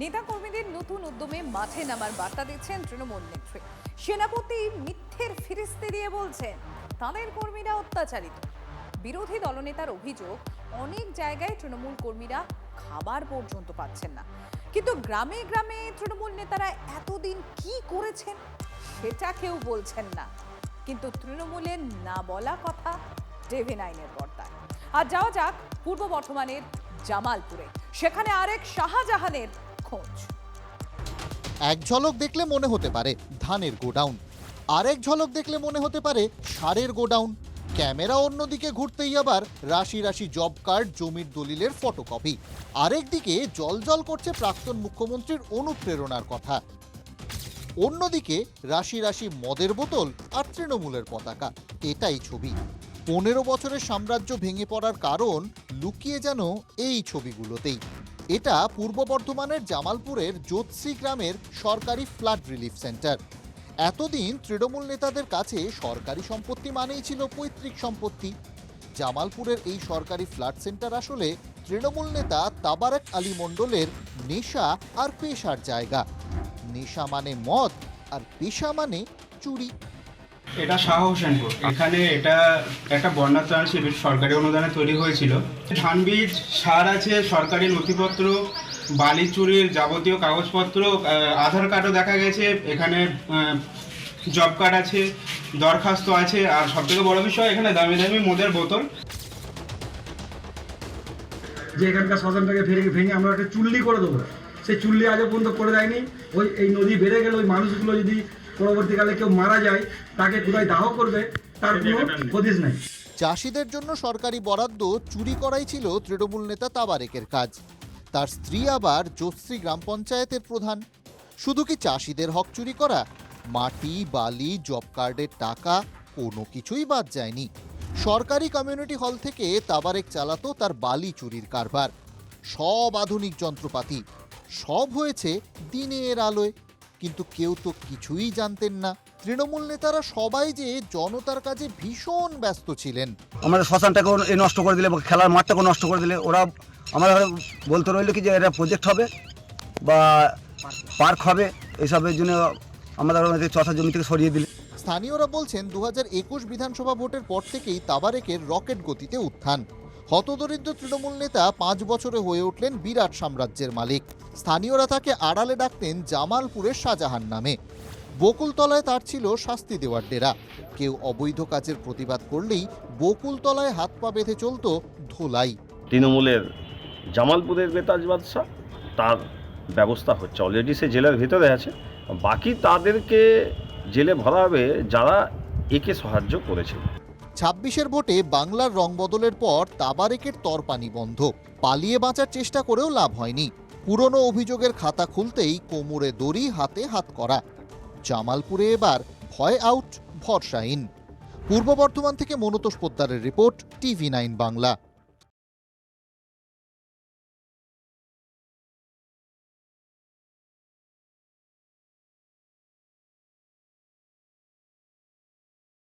নেতাকর্মীদের নতুন উদ্যমে মাঠে নামার বার্তা দিচ্ছেন তৃণমূল নেত্রী। সেনাপতি মিথ্যের ফিরিস্তি দিয়ে বলছেন তাদের কর্মীরা অত্যাচারিত। বিরোধী দলনেতার অভিযোগ, অনেক জায়গায় তৃণমূল কর্মীরা খাবার পর্যন্ত পাচ্ছেন না। কিন্তু গ্রামে গ্রামে তৃণমূল নেতারা এতদিন কি করেছেন সেটা কেউ বলছেন না। কিন্তু তৃণমূলের না বলা কথা TV9-এর পর্দায়। আর যাওয়া যাক পূর্ব বর্ধমানের জামালপুরে, সেখানে আরেক শাহজাহানের খোঁজ। এক ঝলক দেখলে মনে হতে পারে ধানের গোডাউন, আরেক ঝলক দেখলে মনে হতে পারে সারের গোডাউন। ক্যামেরা অন্যদিকে ঘুরতেই আবার রাশি রাশি জব কার্ড, জমির দলিলের ফটোকপি। আরেকদিকে জলজল করছে প্রাক্তন মুখ্যমন্ত্রীর অনুপ্রেরণার কথা। অন্যদিকে রাশি রাশি মদের বোতল আর তৃণমূলের পতাকা। এটাই ছবি। 15 বছরের সাম্রাজ্য ভেঙে পড়ার কারণ লুকিয়ে যেন এই ছবিগুলোতেই। এটা পূর্ব বর্ধমানের জামালপুরের যোৎসি গ্রামের সরকারি ফ্লাড রিলিফ সেন্টার। এতদিন তৃণমূল নেতাদের কাছে সরকারি সম্পত্তি মানেই ছিল পৈতৃক সম্পত্তি। জামালপুরের এই সরকারি ফ্লাড সেন্টার আসলে তৃণমূল নেতা তাবারেক আলী মণ্ডলের নেশা আর পেশার জায়গা। নেশা মানে মদ আর পেশা মানে চুরি। এটা শাহ হোসেনপুর। এখানে এটা একটা বন্যা ত্রাণ শিবির সরকারি অনুদানে তৈরি হয়েছিল। ধান বীজ, সার আছে, সরকারি নথিপত্র, বালি চুরির যাবতীয় কাগজপত্র, আধার কার্ডও দেখা গেছে। এখানে জব কার্ড আছে, দরখাস্ত আছে, আর সবথেকে বড় বিষয় এখানে দামি দামি মদের বোতল। যে এখানকার শ্মশানটাকে ভেঙে আমরা একটা চুল্লি করে দেবো, সেই চুল্লি আজও পর্যন্ত করে দেয়নি। এই নদী বেড়ে গেলে ওই মানুষগুলো যদি পরবর্তীকালে কেউ মারা যায়, তাকে কোথায় দাহ করবে তার কোনো হদিস নাই। চাষিদের জন্য সরকারি বরাদ্দ চুরি করাই ছিল তৃণমূল নেতা তাবারেকের কাজ। তার স্ত্রী আবার যোৎসি গ্রাম পঞ্চায়েতের প্রধান। শুধু কি চাষিদের হক চুরি করা? মাটি, বালি, জব কার্ডের টাকা কোনো কিছুই বাদ যায়নি। সরকারি কমিউনিটি হল থেকে তাবারেক চালাতো তার বালি চুরির কারবার। সব আধুনিক যন্ত্রপাতি, সব হয়েছে দিনের আলোয়। কিন্তু কেউ তো কিছুই জানতেন না তৃণমূল নেতারা সবাই যে জনতার কাজে ভীষণ ব্যস্ত ছিলেন। আমাদের শ্মশানটাকেও নষ্ট করে দিলে, খেলার মাঠটাকেও নষ্ট করে দিলে। ওরা আমরা বলতে রইল কি যে এটা প্রজেক্ট হবে বা পার্ক হবে, এসবের জন্য আমাদের চষা জমি থেকে সরিয়ে দিলে। স্থানীয়রা বলছেন 2021 বিধানসভা ভোটের পর থেকেই তাবারেকের রকেট গতিতে উত্থান। হতদরিদ্র তৃণমূল নেতা 5 বছরে হয়ে উঠলেন বিরাট সাম্রাজ্যের মালিক। স্থানীয়রা তাকে আড়ালে ডাকতেন জামালপুরের শাহজাহান নামে। বকুলতলায় তার ছিল শাস্তি দেওয়ার ডেরা। কেউ অবৈধ কাজের প্রতিবাদ করলেই বকুলতলায় হাত পা বেঁধে চলত ধোলাই। তৃণমূলের জামালপুরের বেতাজ বাদশা, তার ব্যবস্থা হচ্ছে। অলরেডি সে জেলার ভিতরে আছে, বাকি তাদেরকে জেলে ভরা হবে যারা একে সাহায্য করেছে। 26-এর ভোটে বাংলার রং বদলের পর তাবারেকের তরপানি বন্ধ। পালিয়ে বাঁচার চেষ্টা করেও লাভ হয়নি। পুরনো অভিযোগের খাতা খুলতেই কোমরে দড়ি, হাতে হাত করা। জামালপুরে এবার ভয় আউট, ভরসাহীন। পূর্ব বর্ধমান থেকে মনতোষ পোদ্দারের রিপোর্ট, TV9 বাংলা।